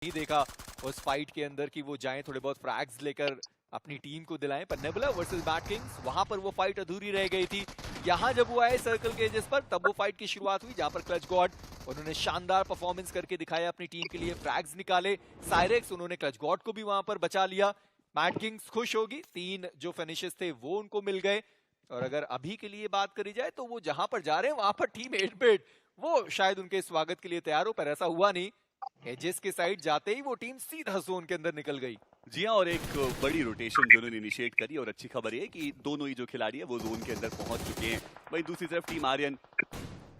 नहीं देखा उस फाइट के अंदर कि वो जाएं थोड़े बहुत फ्रैग्स लेकर अपनी टीम को दिलाएं, पर नेबुला वर्सेस बैड किंग्स वहां पर वो फाइट अधूरी रह गई थी। यहां जब वो आए सर्कल के एजेस पर तब वो फाइट की शुरुआत हुई जहां पर क्लच गॉड उन्होंने शानदार परफॉर्मेंस करके दिखाया, अपनी टीम के लिए फ्रैग्स निकाले। साइरेक्स उन्होंने क्लच गॉड को भी वहां पर बचा लिया। मैड किंग्स खुश होगी, 3 जो फिनिशेस थे वो उनको मिल गए। और अगर अभी के लिए बात करी जाए तो वो जहां पर जा रहे हैं वहां पर टीम 8-बिट वो शायद उनके स्वागत के लिए तैयार हो, पर ऐसा हुआ नहीं। एजेस के साइड जाते ही वो टीम सीधा जोन के अंदर निकल गई। जी हाँ, और एक बड़ी रोटेशन जो उन्होंने इनिशिएट करी, और अच्छी खबर है कि दोनों ही जो खिलाड़ी है वो जोन के अंदर पहुंच चुके हैं। वहीं दूसरी तरफ टीम आर्यन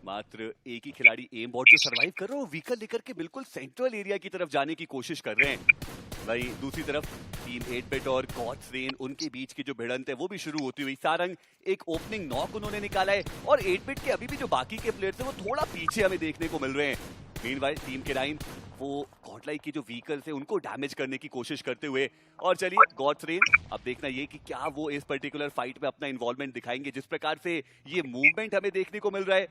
मात्र एक ही खिलाड़ी एम बॉट जो सर्वाइव कर रहे हो व्हीकल लेकर के बिल्कुल सेंट्रल एरिया की तरफ जाने की कोशिश कर रहे हैं। वहीं दूसरी तरफ टीम 8-बिट और गॉड्स रेन उनके बीच की जो भिड़ंत है वो भी शुरू होती हुई। सारंग एक ओपनिंग नॉक उन्होंने निकाला है, और 8-बिट के अभी भी जो बाकी के प्लेयर्स हैं वो थोड़ा पीछे हमें देखने को मिल रहे हैं। मीनवाइल टीम के 9 वो गॉडलाइक की जो व्हीकल्स है उनको डैमेज करने की कोशिश करते हुए। और चलिए गॉड्स रेन, अब देखना ये कि क्या वो इस पर्टिकुलर फाइट में अपना इन्वॉल्वमेंट दिखाएंगे। जिस प्रकार से ये मूवमेंट हमें देखने को मिल रहा है,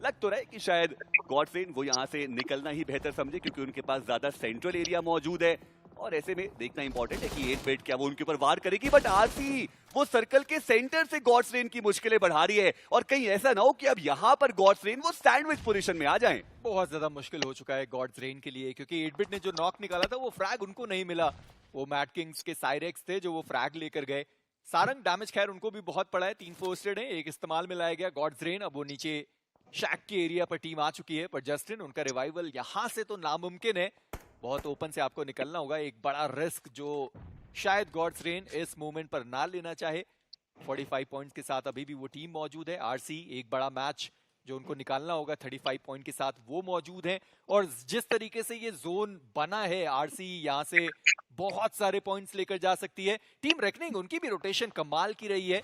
लग तो रहा है कि शायद गॉड्स रेन वो यहाँ से निकलना ही बेहतर समझे, क्योंकि उनके पास ज्यादा सेंट्रल एरिया मौजूद है। और ऐसे में देखना इंपॉर्टेंट है कि 8-बिट क्या वो उनके ऊपर वार करेगी, बट आरसी वो सर्कल के सेंटर से गॉड्स रेन की मुश्किलें बढ़ा रही है, और कहीं ऐसा ना हो कि अब यहाँ पर गॉड्स रेन वो सैंडविच पोजीशन में आ जाएं। बहुत ज्यादा मुश्किल हो चुका है गॉड्स रेन के लिए, क्योंकि 8-बिट ने जो नॉक निकाला था वो फ्रैग उनको नहीं मिला। वो मैड किंग्स के साइरेक्स थे जो वो फ्रैग लेकर गए। सारंग डैमेज खैर उनको भी बहुत पड़ा है, 3 फोर्स्टेड है, एक इस्तेमाल में लाया गया। गॉड्स रेन अब वो नीचे शैक के एरिया पर टीम आ चुकी है, पर जस्टिन उनका रिवाइवल यहाँ से तो नामुमकिन है। बहुत ओपन से आपको निकलना होगा, एक बड़ा रिस्क जो शायद गॉड्स रेन इस मोमेंट पर ना लेना चाहे। 45 पॉइंट्स के साथ अभी भी वो टीम मौजूद है। आरसी एक बड़ा मैच जो उनको निकालना होगा 35 पॉइंट के साथ वो मौजूद है, और जिस तरीके से ये जोन बना है आरसी यहाँ से बहुत सारे पॉइंट्स लेकर जा सकती है। टीम रेकनिंग उनकी भी रोटेशन कमाल की रही है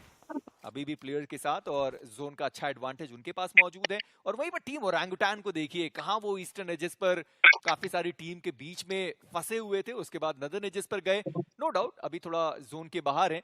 अभी भी प्लेयर के साथ, और जोन का अच्छा एडवांटेज उनके पास मौजूद है। और वहीं पर टीम ओरंगुटान को देखिए, कहां वो ईस्टर्न एजेस पर काफी सारी टीम के बीच में फंसे हुए थे, उसके बाद नदर्न एजेस पर गए। नो डाउट अभी थोड़ा जोन के बाहर है,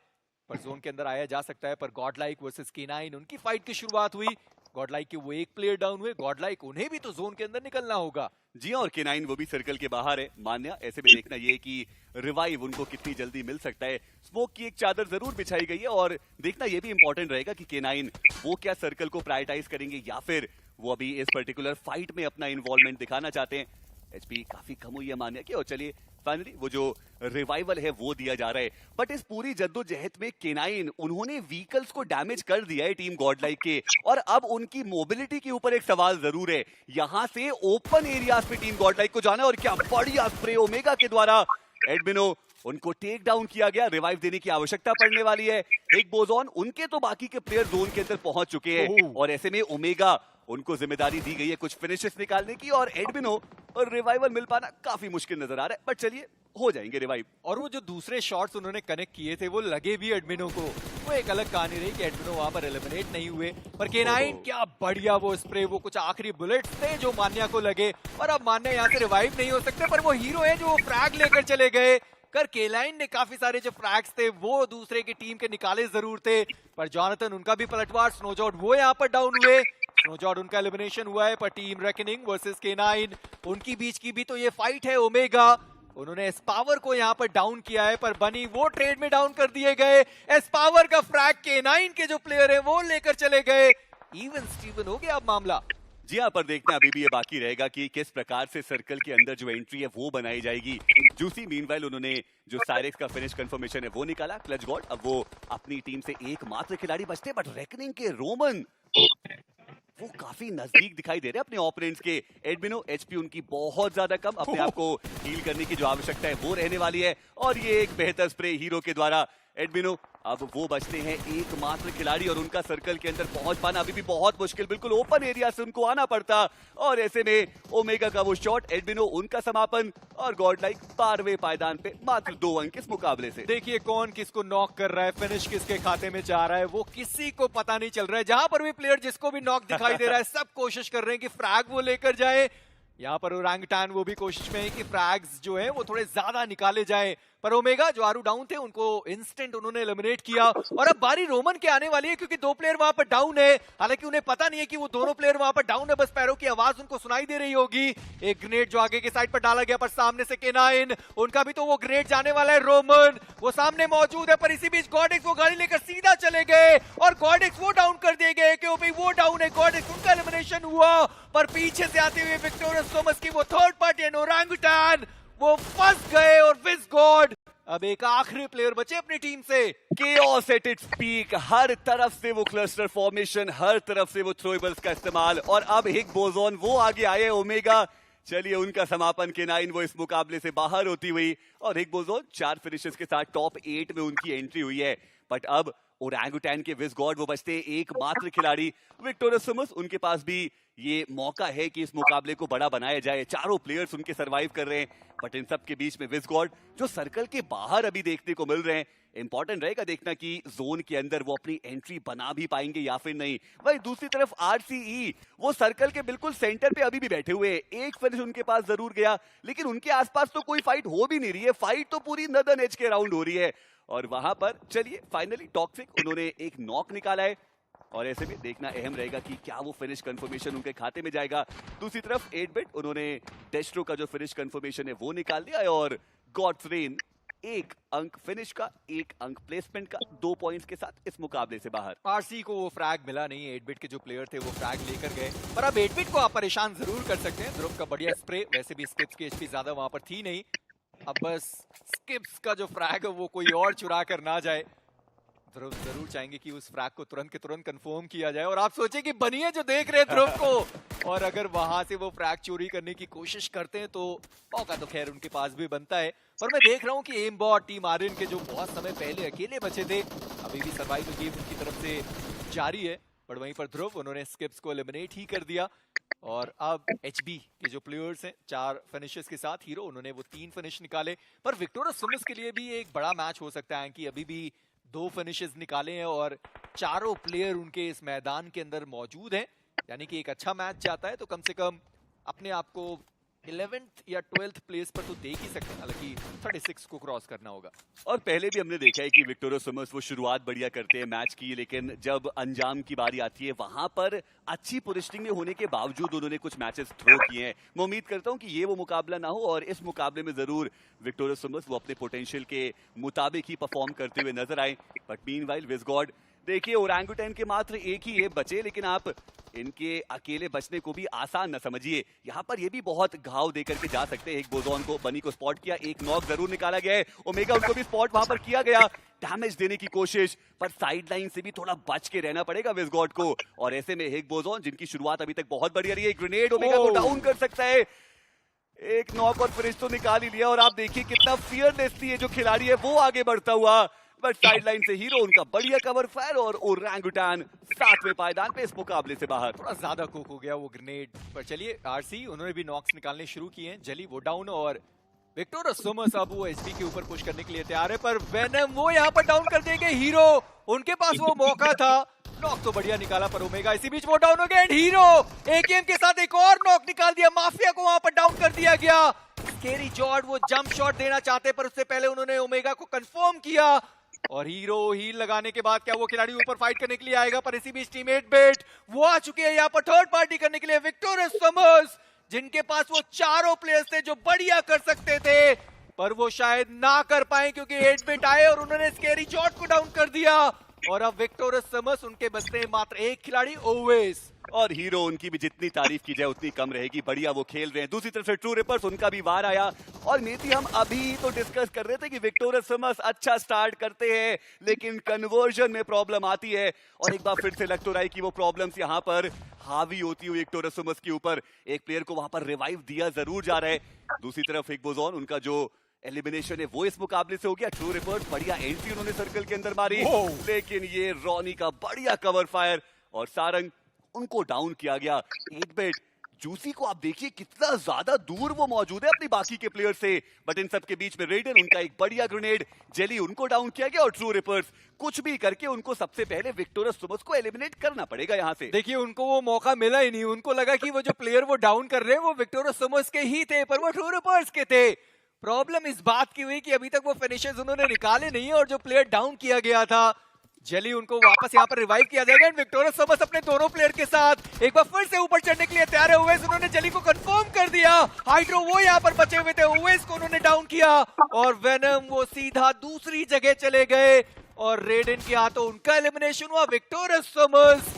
पर जोन के अंदर आया जा सकता है। पर गॉडलाइक वर्सेस K9 उनकी फाइट की शुरुआत हुई। गॉडलाइक के वो एक प्लेयर डाउन हुए, गॉडलाइक उन्हें भी तो जोन के अंदर निकलना होगा। जी हाँ, और K9 वो भी सर्कल के बाहर है। मान्या ऐसे में देखना ये कि रिवाइव उनको कितनी जल्दी मिल सकता है। स्मोक की एक चादर जरूर बिछाई गई है, और देखना ये भी इंपॉर्टेंट रहेगा कि K9 वो क्या सर्कल को प्रायोरिटाइज करेंगे, या फिर वो अभी इस पर्टिकुलर फाइट में अपना इन्वॉल्वमेंट दिखाना चाहते हैं। एचपी काफी कम हुई है मान्या की, और चलिए फाइनली वो जो रिवाइवल है वो दिया जा रहा है। बट इस पूरी जद्दोजहद में K9 उन्होंने व्हीकल्स को डैमेज कर दिया है टीम गॉडलाइक के, और अब उनकी मोबिलिटी के ऊपर एक सवाल जरूर है। यहां से ओपन एरियाज पे टीम गॉडलाइक को जाना है, और क्या बढ़िया स्प्रे ओमेगा के द्वारा एडमिनो उनको टेक डाउन किया गया। रिवाइव देने की आवश्यकता पड़ने वाली है। एक बोजॉन उनके तो बाकी के प्लेयर जोन के अंदर पहुंच चुके हैं, और ऐसे में ओमेगा उनको जिम्मेदारी दी गई है कुछ फिनिशेस निकालने की, और एडमिनो और रिवाइवल मिल पाना काफी मुश्किल नजर आ रहा है, बट चलिए हो जाएंगे रिवाइव। और वो जो दूसरे शॉट्स उन्होंने कनेक्ट किए थे वो लगे भी एडमिनो को, वो एक अलग कहानी रही कि एडमिनो वहां पर एलिमिनेट नहीं हुए। पर K9 क्या बढ़िया वो स्प्रे, वो कुछ आखिरी बुलेट्स थे जो मान्या को लगे, और अब मान्या यहाँ से रिवाइव नहीं हो सकते, पर वो हीरो है जो फ्रैग लेकर चले गए। कर K9 ने काफी सारे जो फ्रैग्स थे वो दूसरे की टीम के निकाले जरूर थे, पर जॉनथन उनका भी पलटवार, स्नोजॉर्ड वो यहाँ पर डाउन हुए। स्नोजॉर्ड उनका एलिमिनेशन हुआ है, पर टीम रेकनिंग वर्सेस K9 उनकी बीच की भी तो ये फाइट है। ओमेगा उन्होंने एस पावर को यहाँ पर डाउन किया है, पर बनी वो ट्रेड में डाउन कर दिए गए। एस पावर का फ्रैग K9 के जो प्लेयर है वो लेकर चले गए। इवन स्टीवन हो गया अब मामला। जी हाँ, पर देखना अभी भी ये बाकी रहेगा कि किस प्रकार से सर्कल के अंदर जो एंट्री है वो बनाई जाएगी। जूसी मीनवाइल उन्होंने जो साइरेक्स का फिनिश कंफर्मेशन है वो निकाला। क्लच गॉड अब वो अपनी टीम से एकमात्र खिलाड़ी बचते, बट रेकनिंग के रोमन वो काफी नजदीक दिखाई दे रहे हैं अपने ओपोनेंट्स के। एडमिनो एचपी उनकी बहुत ज्यादा कम, अपने आप को हील करने की जो आवश्यकता है वो रहने वाली है, और ये एक बेहतर स्प्रे हीरो के द्वारा। एडमिनो अब वो बचते हैं एकमात्र खिलाड़ी, और उनका सर्कल के अंदर पहुंच पाना अभी भी बहुत मुश्किल, बिल्कुल ओपन एरिया से उनको आना पड़ता, और ऐसे में ओमेगा का वो शॉट, एडमिनो उनका समापन, और गॉडलाइक 12वें पायदान पे मात्र 2 अंक इस मुकाबले से। देखिए कौन किसको नॉक कर रहा है, फिनिश किसके खाते में जा रहा है वो किसी को पता नहीं चल रहा है। जहां पर भी प्लेयर जिसको भी नॉक दिखाई दे रहा है सब कोशिश कर रहे हैं कि फ्रैग वो लेकर जाए। यहाँ पर ओरंगटान वो भी कोशिश में है कि फ्रैग्स जो है वो थोड़े ज्यादा निकाले जाए, पर ओमेगा जो आरू डाउन थे उनको इंस्टेंट उन्होंने एलिमिनेट किया। और अब बारी रोमन के आने वाली है क्योंकि 2 प्लेयर वहां पर डाउन है। हालांकि उन्हें पता नहीं है कि वो दोनों प्लेयर वहां पर डाउन है, बस पैरों की आवाज उनको सुनाई दे रही होगी। एक ग्रेनेड जो आगे की साइड पर डाला गया, पर सामने से K9 उनका भी तो वो ग्रेनेड जाने वाला है। रोमन वो सामने मौजूद है, पर इसी बीच गॉडेक्स वो गाड़ी लेकर सीधा चले गए और गॉडेक्स वो डाउन कर दिए गए। क्योंकि वो डाउन है, गॉडेक्स उनका एलिमिनेशन हुआ, पर पीछे से आते हुए विक्टोरियस थॉमस की वो थर्ड पार्टी ओरंगटान वो फंस गए। और विज़गॉड अब एक आखिरी प्लेयर बचे अपनी टीम से। Chaos at its peak, हर तरफ से वो क्लस्टर फॉर्मेशन, हर तरफ से वो थ्रोएबल्स का इस्तेमाल, और अब हिग बोजोन वो आगे आए ओमेगा। चलिए उनका समापन K9 वो इस मुकाबले से बाहर होती हुई, और हिग बोजोन 4 फिनिशेस के साथ टॉप 8 में उनकी एंट्री हुई है। बट अब ओरंगटान के विज़गॉड वो बचते एकमात्र खिलाड़ी विक्टोरियस थॉमस। उनके पास भी ये मौका है कि इस मुकाबले को बड़ा बनाया जाए। चारों प्लेयर्स उनके सरवाइव कर रहे हैं, बट इन सब के बीच में विज़गॉड जो सर्कल के बाहर अभी देखने को मिल रहे हैं। इंपॉर्टेंट रहेगा देखना कि जोन के अंदर वो अपनी एंट्री बना भी पाएंगे या फिर नहीं। वही दूसरी तरफ RCE वो सर्कल के बिल्कुल सेंटर पे अभी भी बैठे हुए हैं। एक फिनिश उनके पास जरूर गया, लेकिन उनके आसपास तो कोई फाइट हो भी नहीं रही है। फाइट तो पूरी नदन एज के राउंड हो रही है, और वहां पर चलिए फाइनली टॉक्सिक उन्होंने एक नॉक निकाला है, और ऐसे में देखना अहम रहेगा कि क्या वो फिनिश कंफर्मेशन उनके खाते में जाएगा। दूसरी तरफ 8-बिट उन्होंने डेस्ट्रो का जो फिनिश कंफर्मेशन है वो निकाल दिया है, और गॉड्स रेन 1 अंक फिनिश का, 1 अंक प्लेसमेंट का, 2 पॉइंट्स के साथ इस मुकाबले से बाहर। RC को वो फ्रैग मिला नहीं, 8-बिट के जो प्लेयर थे वो फ्रैग लेकर गए, पर अब 8-बिट को आप परेशान जरूर कर सकते हैं। ध्रुव का बढ़िया स्प्रे, वैसे भी स्किप्स की HP ज्यादा वहां पर थी नहीं। अब बस स्किप्स का जो फ्रैग है वो कोई और चुरा कर ना जाए। ध्रुव जरूर चाहेंगे कि उस फ्रैग को तुरंत के तुरंत कंफर्म किया जाए, और आप सोचे कि बनिए जो देख रहे हैं ध्रुव को, और अगर वहां से वो फ्रैग चोरी करने की कोशिश करते हैं तो मौका तो खैर उनके पास भी बनता है। पर मैं देख रहा हूं कि एमबॉट टीम आर्यन के जो बहुत समय पहले अकेले बचे थे, अभी भी सर्वाइवल गेम उनकी तरफ से जारी है। पर वहीं पर ध्रुव उन्होंने स्किप्स को एलिमिनेट ही कर दिया, और अब HB के जो प्लेयर्स हैं 4 फिनिशेस के साथ, हीरो उन्होंने वो 3 फिनिश निकाले। पर विक्टोरियस थॉमस के लिए भी एक बड़ा मैच हो सकता है कि अभी भी 2 फिनिशेस निकाले हैं और चारों प्लेयर उनके इस मैदान के अंदर मौजूद हैं। यानी कि एक अच्छा मैच जाता है तो कम से कम अपने आप को 11th या 12th प्लेस पर तो देख ही सकते हैं, हालांकि 36 को क्रॉस करना होगा। और पहले भी हमने देखा है कि विक्टोरियस थॉमस वो शुरुआत बढ़िया करते हैं मैच की, लेकिन जब अंजाम की बारी आती है वहां पर अच्छी पोजीशनिंग में होने के बावजूद उन्होंने कुछ मैचेस थ्रो किए हैं। मैं उम्मीद करता हूं कि ये वो मुकाबला ना हो, और इस मुकाबले में जरूर विक्टोरियस थॉमस वो अपने पोटेंशियल के मुताबिक ही परफॉर्म करते हुए नजर आए। बट मीनवाइल विज़गॉड देखिए ओरंगटान के मात्र एक ही ये बचे, लेकिन आप इनके अकेले बचने को भी आसान न समझिए। यहाँ पर ये भी बहुत घाव देकर के जा सकते हैं। एक बोजोन को बनी को स्पॉट किया, एक नॉक जरूर निकाला गया है। ओमेगा उनको भी स्पॉट वहां पर किया गया, डैमेज देने की कोशिश, पर साइड लाइन से भी थोड़ा बच के रहना पड़ेगा विज़गॉड को। और ऐसे में हिग बोजोन जिनकी शुरुआत अभी तक बहुत बढ़िया रही है, ग्रेनेड ओमेगा को डाउन कर सकता है। एक नॉक और फिनिश तो निकाल ही लिया, और आप देखिए कितना फियरलेसली है जो खिलाड़ी है वो आगे बढ़ता हुआ। बट साइडलाइन से हीरो उनका बढ़िया कवर फायर, और ओरंगटान 7वें पायदान पे इस मुकाबले से बाहर। थोड़ा ज्यादा कुक हो गया वो ग्रेनेड। पर चलिए RC उन्होंने भी नॉक्स निकालने शुरू किए हैं। जली वो डाउन, और विक्टोरियस थॉमस अब वो HB के ऊपर पुश करने के लिए तैयार है, पर वेनम वो यहाँ पर डाउन कर देंगे। हीरो उनके पास वो मौका था, नॉक तो बढ़िया निकाला, पर ओमेगा इसी बीच वो डाउन हो गया। एंड हीरो AKM के साथ एक और नॉक निकाल दिया, माफिया को वहां पर डाउन कर दिया गया। स्केरी जॉर्ड वो जंप शॉट देना चाहते, पर उससे पहले उन्होंने ओमेगा को कंफर्म किया, और हीरो हील लगाने के बाद क्या वो खिलाड़ी ऊपर फाइट करने के लिए आएगा। पर इसी बीच टीम 8-बिट वो आ चुके हैं यहाँ पर थर्ड पार्टी करने के लिए। विक्टोरियस थॉमस जिनके पास वो चारों प्लेयर्स थे जो बढ़िया कर सकते थे, पर वो शायद ना कर पाए क्योंकि 8-बिट आए और उन्होंने स्केरी जॉर्ड को डाउन कर दिया। और अब विक्टोरियस थॉमस उनके बचते हैं मात्र एक खिलाड़ी ओवेस, और हीरो उनकी भी जितनी तारीफ की जाए उतनी कम रहेगी। बढ़िया वो खेल रहे हैं। दूसरी तरफ से ट्रू रिपर्स उनका भी वार आया, और नीति हम अभी तो डिस्कस कर रहे थे कि विक्टोरियस थॉमस अच्छा स्टार्ट करते हैं लेकिन कन्वर्जन में प्रॉब्लम आती है, और एक बार फिर से लग तो रहा है कि वो प्रॉब्लम्स यहाँ पर हावी होती हुई विक्टोरियस थॉमस के ऊपर। एक प्लेयर को वहां पर रिवाइव दिया जरूर जा रहा है। दूसरी तरफ एक बोजोन उनका जो एलिमिनेशन है वो इस मुकाबले से हो गया। ट्रू रिपर्स बढ़िया एंट्री उन्होंने सर्कल के अंदर मारी, लेकिन ये रॉनी का बढ़िया कवर फायर, और सारंग उनको डाउन किया गया। 8-बिट जूसी को आप देखिए कितना ज्यादा दूर वो मौजूद है अपनी बाकी के प्लेयर से, बट इन सब के बीच में रेडन, उनका एक बढ़िया ग्रेनेड, जेली उनको डाउन किया गया और ट्रू रिपर्स कुछ भी करके उनको सबसे पहले विक्टोरियस सुमस को एलिमिनेट करना पड़ेगा यहाँ से। देखिए उनको वो मौका मिला ही नहीं, उनको लगा कि वो जो प्लेयर वो डाउन कर रहे हैं वो विक्टोरियस सुमस के ही थे, पर वो ट्रू रिपर्स के थे। प्रॉब्लम इस बात की हुई कि अभी तक वो फिनिशेस उन्होंने निकाले नहीं और जो प्लेयर डाउन किया गया था जेली उनको वापस यहाँ पर रिवाइव किया जाएगा। एंड विक्टोरियस सुमस अपने दोनों प्लेयर के साथ एक बार फिर से ऊपर चढ़ने के लिए तैयार है। ओवेस उन्होंने जेली को कंफर्म कर दिया, हाइड्रो वो यहाँ पर बचे हुए थे, ओवेस को उन्होंने डाउन किया और वेनम वो सीधा दूसरी जगह चले गए और रेडन के हाथों उनका एलिमिनेशन हुआ। विक्टोरियस सुमस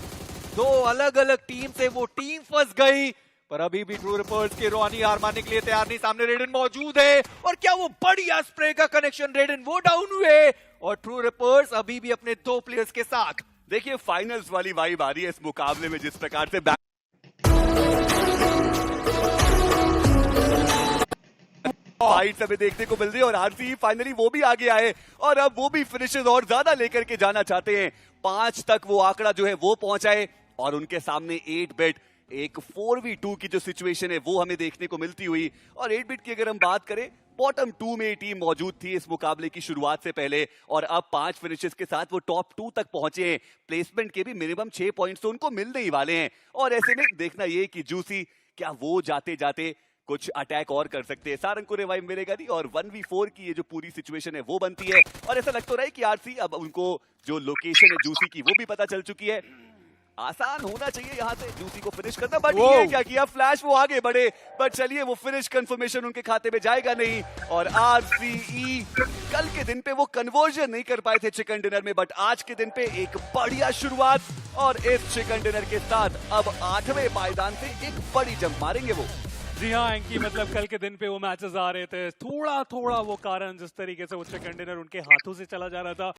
दो अलग अलग टीम से वो टीम फंस गई, पर अभी भी ट्रू रिपर्स के रोहानी हार मानने के लिए तैयार नहीं। सामने रेडन मौजूद है और क्या वो बढ़िया स्प्रे का कनेक्शन, रेडन वो डाउन हुए और ट्रू रिपर्स अभी भी अपने दो प्लेयर्स के साथ। देखिए फाइनल्स वाली वाइब आ रही है इस मुकाबले में, जिस प्रकार से फाइट हमें देखने को मिल रही है और आरसी फाइनली वो भी आगे आए और अब वो भी फिनिशेस और ज्यादा लेकर के जाना चाहते हैं। 5 तक वो आंकड़ा जो है वो पहुंचाए और उनके सामने 8 बिट एक 4v2 की जो सिचुएशन है वो हमें देखने को मिलती हुई। और 8 बिट की अगर हम बात करें, बॉटम 2 में टीम मौजूद थी इस मुकाबले की शुरुआत से पहले और अब 5 फिनिशेस के साथ वो टॉप 2 तक पहुंचे हैं। प्लेसमेंट के भी मिनिमम 6 पॉइंट्स तो उनको मिलने ही वाले हैं और ऐसे में देखना ये कि जूसी क्या वो जाते जाते कुछ अटैक और कर सकते हैं। सारंग को रिवाइव मिलेगा नहीं और 1v4 की ये जो पूरी सिचुएशन है वो बनती है और ऐसा लग तो रहा है कि आरसी अब उनको जो लोकेशन है जूसी की वो भी पता चल चुकी है। आसान होना चाहिए यहाँ से जूसी को फिनिश करना, बट ये क्या किया फ्लैश, वो आगे बढ़े बट चलिए वो फिनिश कंफर्मेशन उनके खाते में जाएगा नहीं। और आरसीई कल के दिन पे वो कन्वर्जन नहीं कर पाए थे चिकन डिनर में, बट आज के दिन पे एक बढ़िया शुरुआत और इस चिकन डिनर के साथ अब 8वें पायदान से एक बड़ी जंप मारेंगे वो। जी हाँ एंकी, मतलब कल के दिन पे वो मैचेस आ रहे थे, थोड़ा थोड़ा वो कारण जिस तरीके से वो चिकन डिनर उनके हाथों से चला जा रहा था